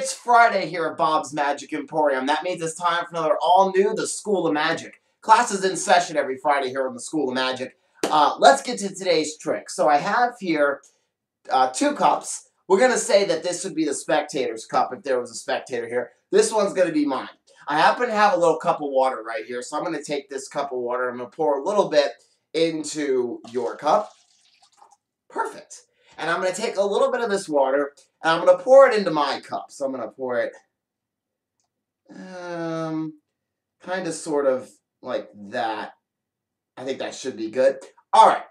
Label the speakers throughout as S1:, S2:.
S1: It's Friday here at Bob's Magic Emporium. That means it's time for another all-new The School of Magic. Class is in session every Friday here on The School of Magic. Let's get to today's trick. So I have here 2 cups. We're going to say that this would be the spectator's cup if there was a spectator here. This one's going to be mine. I happen to have a little cup of water right here, so I'm going to take this cup of water. I'm going to pour a little bit into your cup. Perfect. And I'm going to take a little bit of this water, and I'm going to pour it into my cup. So I'm going to pour it kind of sort of like that. I think that should be good. All right.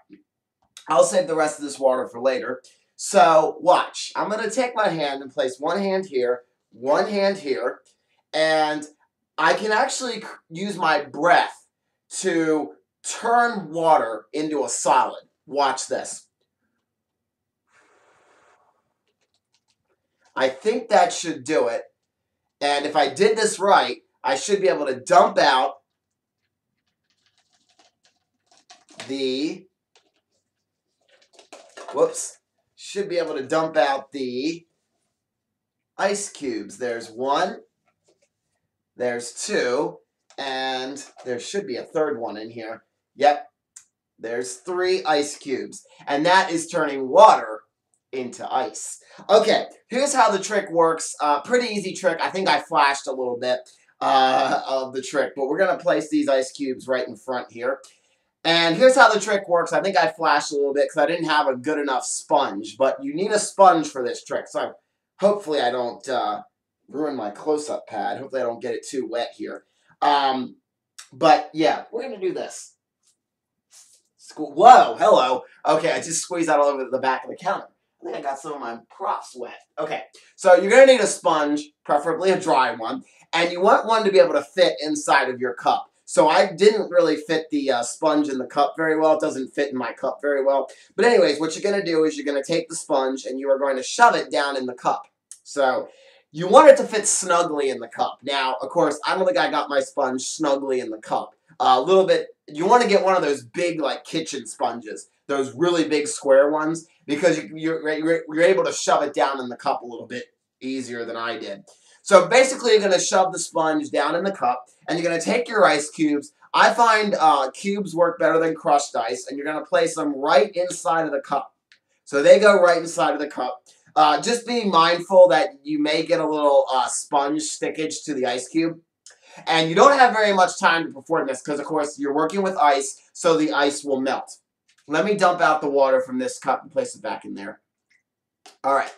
S1: I'll save the rest of this water for later. So watch. I'm going to take my hand and place one hand here, and I can actually use my breath to turn water into a solid. Watch this. I think that should do it. And if I did this right, I should be able to dump out the, should be able to dump out the ice cubes. There's 1, there's 2, and there should be a third one in here. Yep, there's 3 ice cubes. And that is turning water into ice. Okay, here's how the trick works. Pretty easy trick. I think I flashed a little bit of the trick, but we're going to place these ice cubes right in front here. And here's how the trick works. I think I flashed a little bit because I didn't have a good enough sponge, but you need a sponge for this trick. So hopefully I don't ruin my close-up pad. Hopefully I don't get it too wet here. But yeah, we're going to do this. Whoa, hello. Okay, I just squeezed out all over the back of the counter. I think I got some of my props wet. Okay, so you're going to need a sponge, preferably a dry one, and you want one to be able to fit inside of your cup. So I didn't really fit the sponge in the cup very well. It doesn't fit in my cup very well. But anyways, what you're going to do is you're going to take the sponge and you are going to shove it down in the cup. So you want it to fit snugly in the cup. Now, of course, I don't think I got my sponge snugly in the cup. A little bit, you want to get one of those big, like, kitchen sponges. Those really big square ones, because you're able to shove it down in the cup a little bit easier than I did. So basically you're going to shove the sponge down in the cup, and you're going to take your ice cubes. I find cubes work better than crushed ice, and you're going to place them right inside of the cup. So they go right inside of the cup. Just being mindful that you may get a little sponge stickage to the ice cube. And you don't have very much time to perform this because, of course, you're working with ice, so the ice will melt. Let me dump out the water from this cup and place it back in there. All right.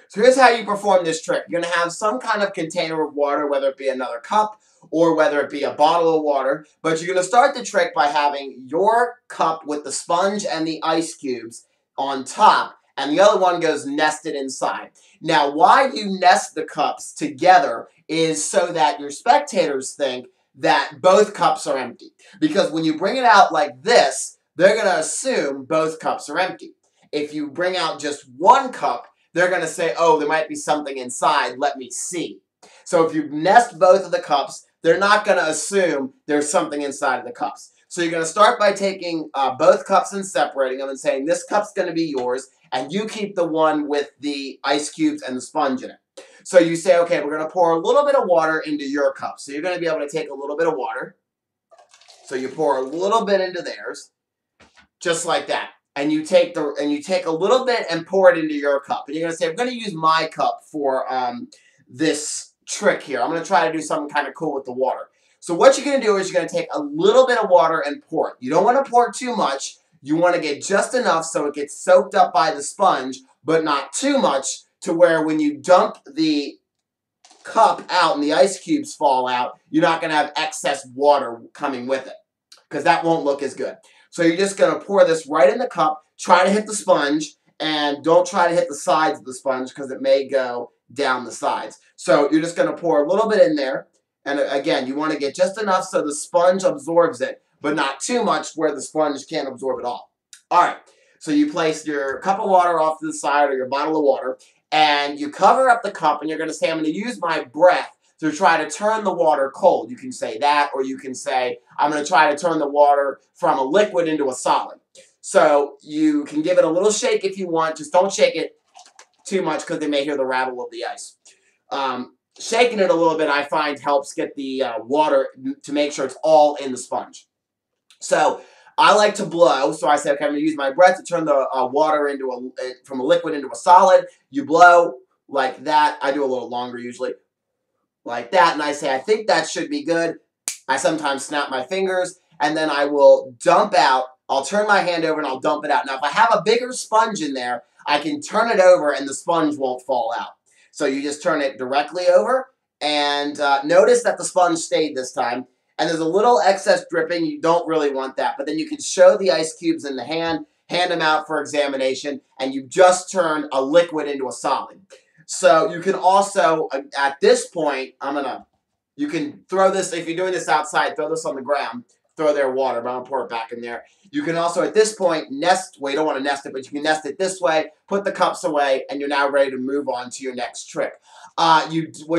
S1: So here's how you perform this trick. You're going to have some kind of container of water, whether it be another cup or whether it be a bottle of water. But you're going to start the trick by having your cup with the sponge and the ice cubes on top, and the other one goes nested inside. Now, why you nest the cups together is so that your spectators think that both cups are empty. Because when you bring it out like this, they're going to assume both cups are empty. If you bring out just one cup, they're going to say, oh, there might be something inside, let me see. So if you nest both of the cups, they're not going to assume there's something inside of the cups. So you're going to start by taking both cups and separating them and saying, this cup's going to be yours, and you keep the one with the ice cubes and the sponge in it. So you say, okay, we're going to pour a little bit of water into your cup. So you're going to be able to take a little bit of water. So you pour a little bit into theirs. Just like that. And you take a little bit and pour it into your cup. And you're going to say, I'm going to use my cup for this trick here. I'm going to try to do something kind of cool with the water. So what you're going to do is you're going to take a little bit of water and pour it. You don't want to pour too much. You want to get just enough so it gets soaked up by the sponge, but not too much to where when you dump the cup out and the ice cubes fall out, you're not going to have excess water coming with it, because that won't look as good. So you're just going to pour this right in the cup, try to hit the sponge, and don't try to hit the sides of the sponge because it may go down the sides. So you're just going to pour a little bit in there, and again, you want to get just enough so the sponge absorbs it, but not too much where the sponge can't absorb it all. All right, so you place your cup of water off to the side or your bottle of water, and you cover up the cup, and you're going to say, I'm going to use my breath to try to turn the water cold. You can say that, or you can say, I'm going to try to turn the water from a liquid into a solid. So you can give it a little shake if you want. Just don't shake it too much because they may hear the rattle of the ice. Shaking it a little bit, I find, helps get the water to make sure it's all in the sponge. So I like to blow. So I say, okay, I'm going to use my breath to turn the water from a liquid into a solid. You blow like that. I do a little longer usually, like that. And I say, I think that should be good. I sometimes snap my fingers, and then I will dump out. I'll turn my hand over and I'll dump it out. Now, if I have a bigger sponge in there, I can turn it over and the sponge won't fall out. So you just turn it directly over, and notice that the sponge stayed this time. And there's a little excess dripping. You don't really want that. But then you can show the ice cubes in the hand them out for examination, and you just turned a liquid into a solid. So you can also, at this point, you can throw this, if you're doing this outside, throw this on the ground, throw their water, but I'm going to pour it back in there. You can also, at this point, nest, well, you don't want to nest it, but you can nest it this way, put the cups away, and you're now ready to move on to your next trick. What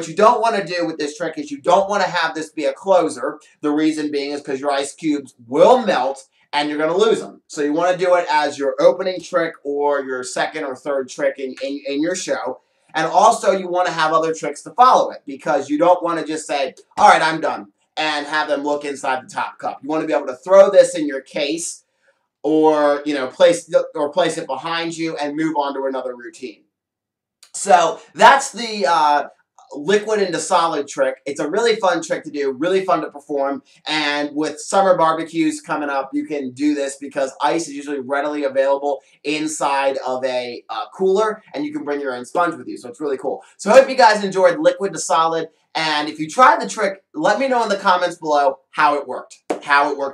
S1: you don't want to do with this trick is you don't want to have this be a closer. The reason being is because your ice cubes will melt, and you're going to lose them. So you want to do it as your opening trick or your second or third trick in your show. And also, you want to have other tricks to follow it, because you don't want to just say, all right, I'm done, and have them look inside the top cup. You want to be able to throw this in your case, or place it behind you and move on to another routine. So that's the liquid into solid trick. It's a really fun trick to do, really fun to perform, and with summer barbecues coming up, you can do this because ice is usually readily available inside of a cooler, and you can bring your own sponge with you, so it's really cool. So I hope you guys enjoyed liquid to solid, and if you tried the trick, let me know in the comments below how it worked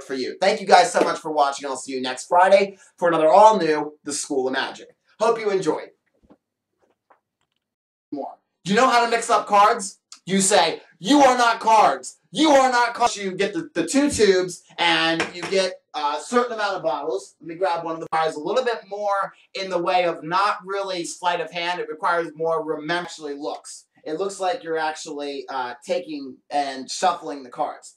S1: for you. Thank you guys so much for watching. I'll see you next Friday for another all-new The School of Magic. Hope you enjoyed. More. Do you know how to mix up cards? You say, you are not cards. You are not cards. You get the two tubes, and you get a certain amount of bottles. Let me grab one of the bottles. A little bit more in the way of not really sleight of hand. It requires more actually looks. It looks like you're actually taking and shuffling the cards.